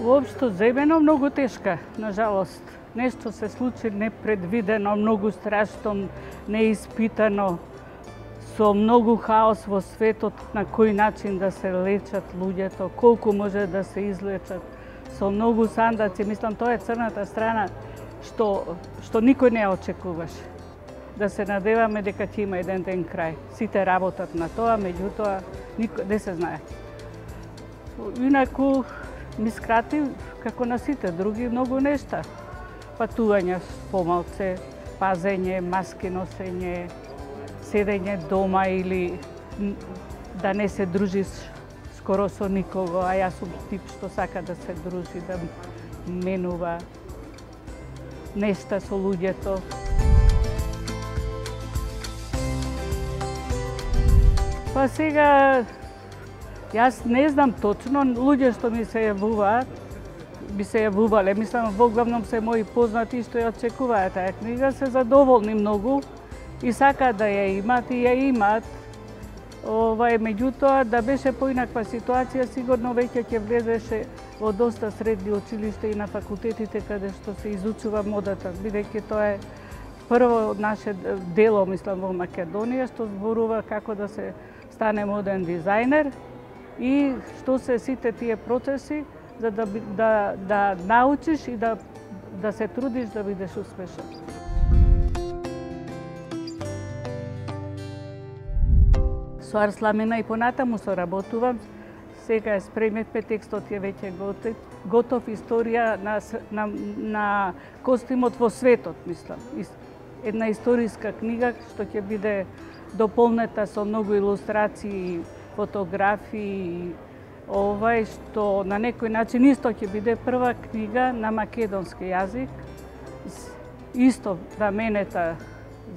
Воопшто земено многу тешка, на жалост. Нешто се случи непредвидено, многу страшно, неиспитано, со многу хаос во светот, на кој начин да се лечат луѓето, колку може да се излечат, со многу сандаци. Мислам, тоа е црната страна што никој не очекуваше. Да се надеваме дека ќе има еден ден крај. Сите работат на тоа, меѓутоа не се знае. Инаку ми скрати, како на сите други, многу нешта. Патување помалце, пазење, маски носење, седење дома или да не се дружиш скоро со никого, а јас сум тип што сака да се дружи, да менува нешта со луѓето. Па сега, јас не знам точно, луѓе што ми се јавувале, мислам, во главном се мои познати што ја очекуваат таа книга, се задоволни многу и сакаат да ја имат и ја имат. Меѓутоа, да беше поинаква ситуација, сигурно веќе ќе влезеше во доста средни училишта и на факултетите каде што се изучува модата, бидејќи тоа е прво наше дело, мислам, во Македонија, што зборува како да се стане моден дизајнер и што се сите тие процеси за да научиш и да се трудиш да бидеш успешен. Со Арсламина и понатаму соработувам. Сега е спремивме, текстот е веќе готов, историја на костимот во светот, мислам. Една историска книга што ќе биде дополнета со многу илустрации, фотографии, што на некој начин исто ќе биде прва книга на македонски јазик, исто наменета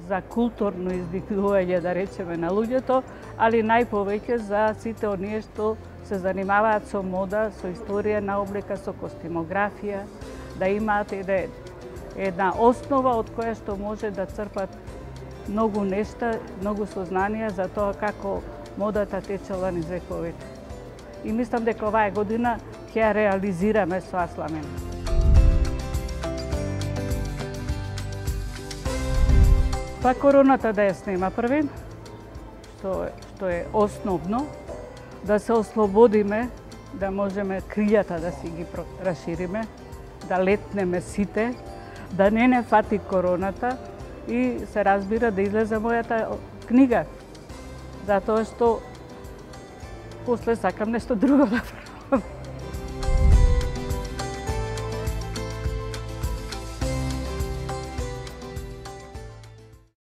за културно издигнување, да речеме, на луѓето, али најповеќе за сите оние што се занимаваат со мода, со историја на облека, со костимографија, да имаат една основа од која што може да црпат многу нешта, многу сознанија за тоа како модата течела низ вековите. И мислам дека оваа година ќе ја реализираме со Арсламин. Па короната да ја снема првен, што е основно, да се ослободиме, да можеме кријата да си ги расшириме, да летнеме сите, да не фати короната и се разбира да излезе мојата книга. Затоа што после сакам нешто друго да правам.